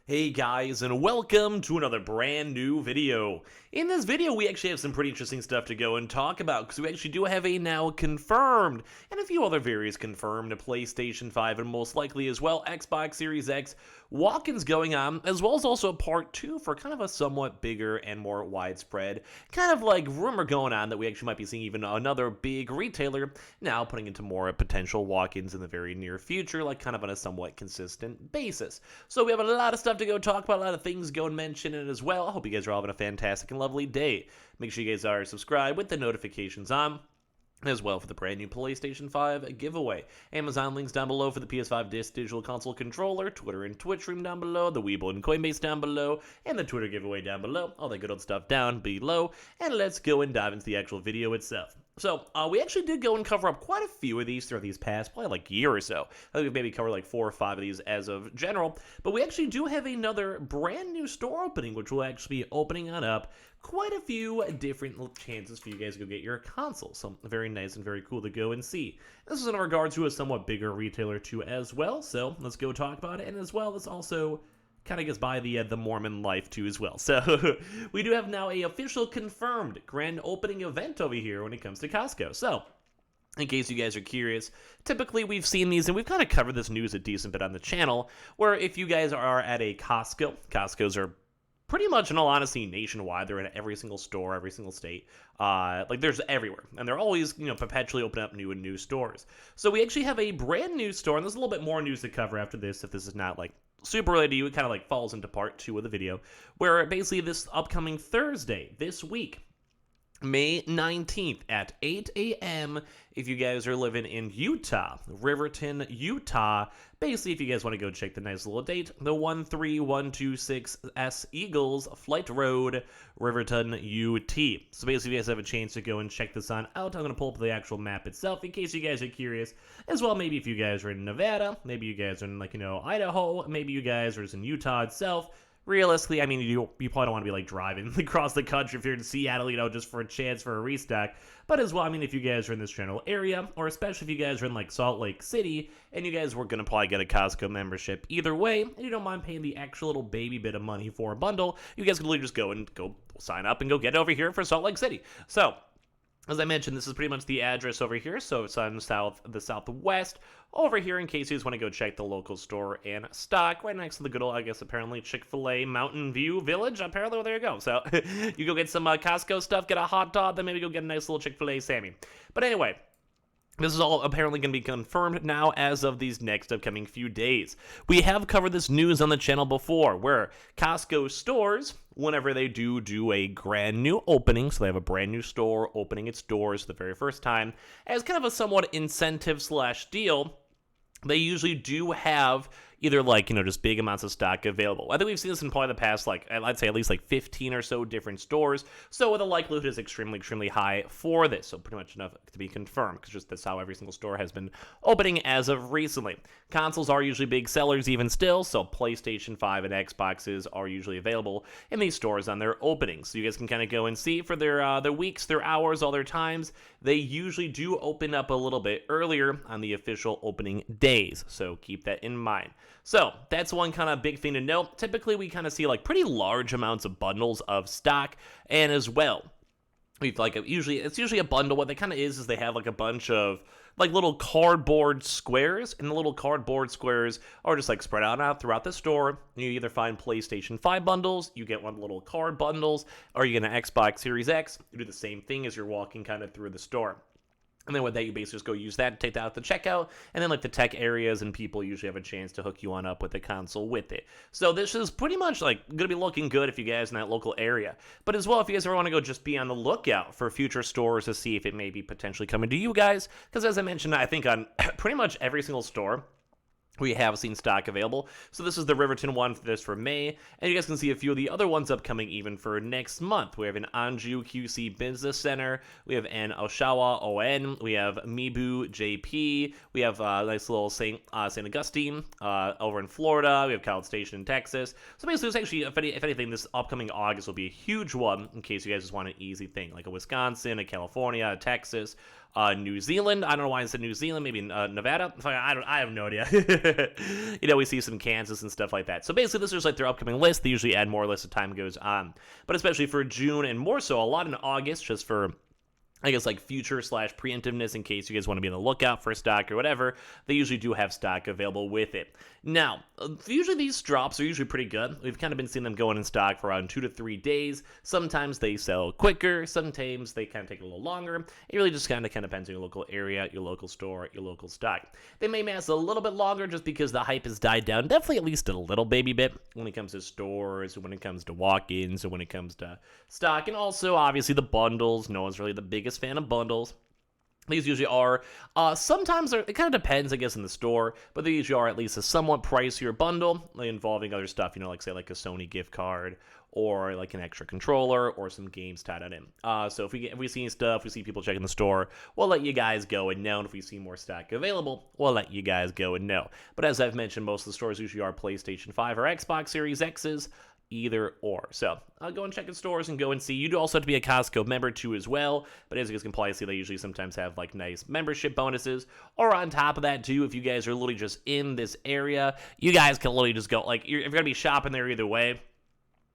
Hey guys, and welcome to another brand new video. In this video, we actually have some pretty interesting stuff to go and talk about, because we actually do have a now confirmed, and a few other various confirmed, PlayStation 5, and most likely as well, Xbox Series X walk-ins going on, as well as also part 2 for kind of a somewhat bigger and more widespread, kind of like rumor going on that we actually might be seeing even another big retailer now putting into more potential walk-ins in the very near future, like kind of on a somewhat consistent basis. So we have a lot of stuff to go talk about, a lot of things go and mention it as well. I hope you guys are all having a fantastic and lovely day. Make sure you guys are subscribed with the notifications on, as well for the brand new PlayStation 5 giveaway. Amazon links down below for the PS5 Digital Console controller, Twitter and Twitch room down below, the Webull and Coinbase down below, and the Twitter giveaway down below. All that good old stuff down below. And let's go and dive into the actual video itself. So, we actually did go and cover up quite a few of these throughout these past, probably like year or so. I think we've maybe covered like 4 or 5 of these as of general. But we actually do have another brand new store opening, which will actually be opening on up quite a few different chances for you guys to go get your console. So, very nice and very cool to go and see. This is in regards to a somewhat bigger retailer too as well. So, let's go talk about it. And as well, let's also kind of gets by the Mormon life too as well. So we do have now a official confirmed grand opening event over here when it comes to Costco. So in case you guys are curious, typically we've seen these, and we've kind of covered this news a decent bit on the channel, where if you guys are at a Costco's are pretty much, in all honesty, nationwide. They're in every single store, every single state. Like, there's everywhere. And they're always, perpetually opening up new and new stores. So we actually have a brand new store, and there's a little bit more news to cover after this, if this is not, like, super related to you. It kind of, like, falls into part 2 of the video, where basically this upcoming Thursday, this week, May 19th at 8 a.m. if you guys are living in Utah, Riverton, Utah. Basically, if you guys want to go check the nice little date, the 13126S Eagles Flight Road, Riverton, UT. So basically, if you guys have a chance to go and check this on out, I'm going to pull up the actual map itself in case you guys are curious. As well, maybe if you guys are in Nevada, maybe you guys are in, like, Idaho, maybe you guys are in Utah itself. Realistically, I mean, you probably don't want to be, like, driving across the country if you're in Seattle, just for a chance for a restock. But as well, I mean, if you guys are in this general area, or especially if you guys are in, like, Salt Lake City, and you guys were going to probably get a Costco membership either way, and you don't mind paying the actual little baby bit of money for a bundle, you guys can literally just go sign up and go get it over here for Salt Lake City. So, as I mentioned, this is pretty much the address over here, so it's on the southwest over here in case you just want to go check the local store and stock right next to the good old, I guess, apparently Chick-fil-A Mountain View Village. Apparently, well, there you go. So you go get some Costco stuff, get a hot dog, then maybe go get a nice little Chick-fil-A Sammy. But anyway, this is all apparently going to be confirmed now as of these next upcoming few days. We have covered this news on the channel before, where Costco stores, whenever they do a brand new opening, so they have a brand new store opening its doors for the very first time, as kind of a somewhat incentive/deal, they usually do have either, like, just big amounts of stock available. I think we've seen this in probably the past, like, I'd say at least like 15 or so different stores. So the likelihood is extremely, extremely high for this. So pretty much enough to be confirmed, because just that's how every single store has been opening as of recently. Consoles are usually big sellers even still, so PlayStation 5 and Xboxes are usually available in these stores on their openings. So you guys can kind of go and see for their weeks, their hours, all their times. They usually do open up a little bit earlier on the official opening days. So keep that in mind. So that's one kind of big thing to note. Typically, we kind of see like pretty large amounts of bundles of stock, and as well, we've like it's usually a bundle. What they kind of is they have like a bunch of like little cardboard squares, and the little cardboard squares are just like spread out throughout the store. You either find PlayStation 5 bundles, you get one of the little card bundles, or you get an Xbox Series X. You do the same thing as you're walking kind of through the store. And then with that, you basically just go use that, take that out the checkout, and then like the tech areas and people usually have a chance to hook you on up with the console with it. So this is pretty much like going to be looking good if you guys in that local area. But as well, if you guys ever want to go just be on the lookout for future stores to see if it may be potentially coming to you guys, because as I mentioned, I think on pretty much every single store, we have seen stock available. So this is the Riverton one for this for May, and you guys can see a few of the other ones upcoming even for next month. We have an Anju QC Business Center, we have an Oshawa ON, we have Mibu JP, we have nice little St. Augustine over in Florida, we have College Station in Texas. So basically, it's actually, if anything, this upcoming August will be a huge one in case you guys just want an easy thing, like a Wisconsin, a California, a Texas, New Zealand. I don't know why I said New Zealand. Maybe Nevada. I have no idea. We see some Kansas and stuff like that. So basically, this is like their upcoming list. They usually add more lists as time goes on. But especially for June and more so, a lot in August, just for I guess like future / preemptiveness in case you guys want to be on the lookout for stock or whatever. They usually do have stock available with it. Now, usually these drops are usually pretty good. We've kind of been seeing them going in stock for around 2 to 3 days. Sometimes they sell quicker. Sometimes they kind of take a little longer. It really just kind of depends on your local area, your local store, your local stock. They may last a little bit longer just because the hype has died down. Definitely at least a little baby bit when it comes to stores, when it comes to walk-ins, or when it comes to stock. And also, obviously, the bundles. No one's really the biggest fan of bundles. These usually are, sometimes it kind of depends, I guess, in the store, but they usually are at least a somewhat pricier bundle, involving other stuff, like say like a Sony gift card, or like an extra controller, or some games tied on in. So if we see stuff, we see people checking the store, we'll let you guys go and know, and if we see more stock available, we'll let you guys go and know. But as I've mentioned, most of the stores usually are PlayStation 5 or Xbox Series X's, either or. So I'll go and check in stores and go and see. You do also have to be a Costco member too as well, but as you guys can probably see, they usually sometimes have like nice membership bonuses. Or on top of that too, if you guys are literally just in this area, you guys can literally just go, like, if you're gonna be shopping there either way,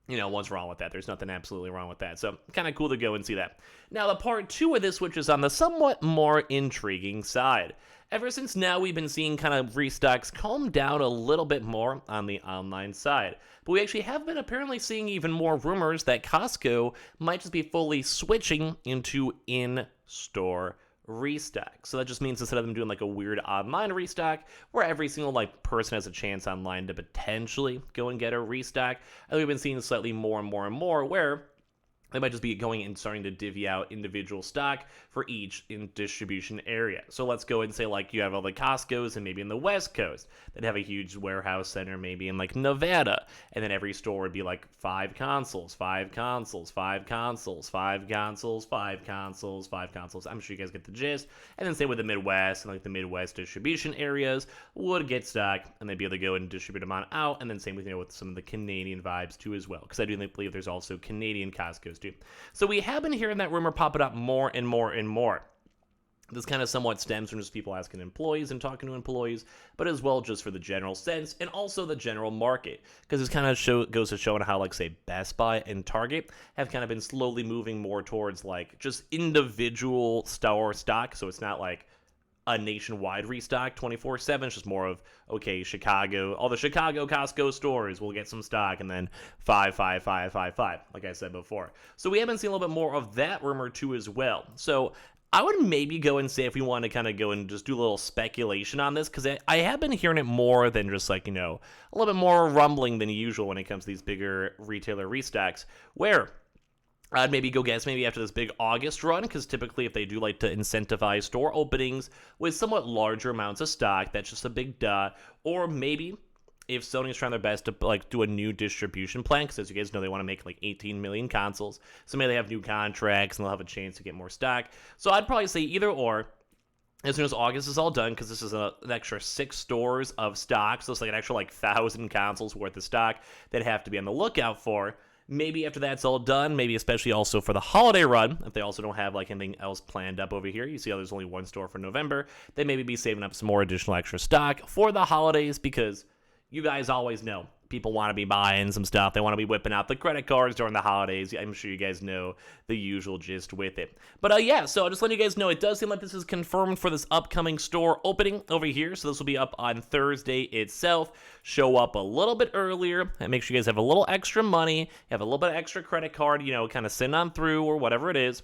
what's wrong with that? There's nothing absolutely wrong with that. So kind of cool to go and see that. Now the part 2 of this, which is on the somewhat more intriguing side. Ever since now, we've been seeing kind of restocks calm down a little bit more on the online side. But we actually have been apparently seeing even more rumors that Costco might just be fully switching into in-store restock. So that just means instead of them doing like a weird online restock where every single person has a chance online to potentially go and get a restock, I think we've been seeing slightly more and more and more where they might just be going and starting to divvy out individual stock for each in distribution area. So let's go and say you have all the Costco's and maybe in the West Coast that have a huge warehouse center maybe in Nevada. And then every store would be 5 consoles, 5 consoles, 5 consoles, 5 consoles, 5 consoles, 5 consoles. I'm sure you guys get the gist. And then same with the Midwest and the Midwest distribution areas would get stock and they'd be able to go and distribute them on out. And then same with, with some of the Canadian vibes too as well. Because I do believe there's also Canadian Costco's. So we have been hearing that rumor popping up more and more and more. This kind of somewhat stems from just people asking employees and talking to employees, but as well just for the general sense and also the general market. Because this kind of goes to showing how, say, Best Buy and Target have kind of been slowly moving more towards, just individual store stock. So it's not a nationwide restock 24/7. It's just more of, okay, Chicago, all the Chicago Costco stores will get some stock, and then 5, 5, 5, 5, 5, like I said before. So we haven't seen a little bit more of that rumor too as well. So I would maybe go and say if we want to kind of go and just do a little speculation on this, because I have been hearing it more than just a little bit more rumbling than usual when it comes to these bigger retailer restocks, where I'd maybe go guess maybe after this big August run, because typically if they do like to incentivize store openings with somewhat larger amounts of stock, that's just a big duh. Or maybe if Sony's trying their best to do a new distribution plan, because as you guys know, they want to make 18 million consoles, so maybe they have new contracts and they'll have a chance to get more stock. So I'd probably say either or. As soon as August is all done, because this is an extra 6 stores of stock, so it's an extra 1,000 consoles worth of stock that have to be on the lookout for. Maybe after that's all done, maybe especially also for the holiday run, if they also don't have anything else planned up over here, you see how there's only 1 store for November, they maybe be saving up some more additional extra stock for the holidays, because you guys always know people want to be buying some stuff. They want to be whipping out the credit cards during the holidays. I'm sure you guys know the usual gist with it. But yeah, so I'll just let you guys know, it does seem like this is confirmed for this upcoming store opening over here. So this will be up on Thursday itself. Show up a little bit earlier and make sure you guys have a little extra money, have a little bit of extra credit card, kind of send on through or whatever it is.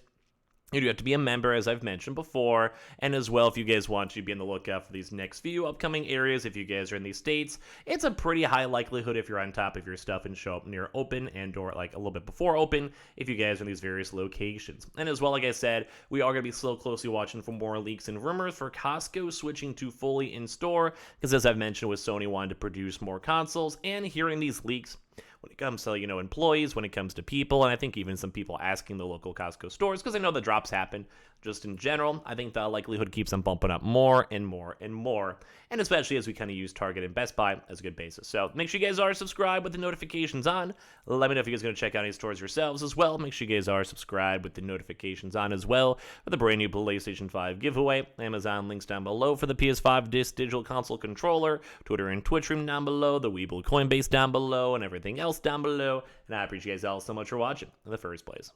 You do have to be a member, as I've mentioned before, and as well, if you guys want to be on the lookout for these next few upcoming areas, if you guys are in these states, it's a pretty high likelihood if you're on top of your stuff and show up near open and or a little bit before open, if you guys are in these various locations. And as well, like I said, we are going to be still closely watching for more leaks and rumors for Costco switching to fully in-store, because as I've mentioned with Sony wanting to produce more consoles, and hearing these leaks when it comes to, employees, when it comes to people, and I think even some people asking the local Costco stores, because I know the drops happen. just in general, I think the likelihood keeps on bumping up more and more and more, and especially as we kind of use Target and Best Buy as a good basis. So make sure you guys are subscribed with the notifications on. Let me know if you guys are going to check out any stores yourselves as well. Make sure you guys are subscribed with the notifications on as well for the brand new PlayStation 5 giveaway. Amazon links down below for the PS5 digital console controller, Twitter and Twitch room down below, the Webull Coinbase down below, and everything else down below. And I appreciate you guys all so much for watching in the first place.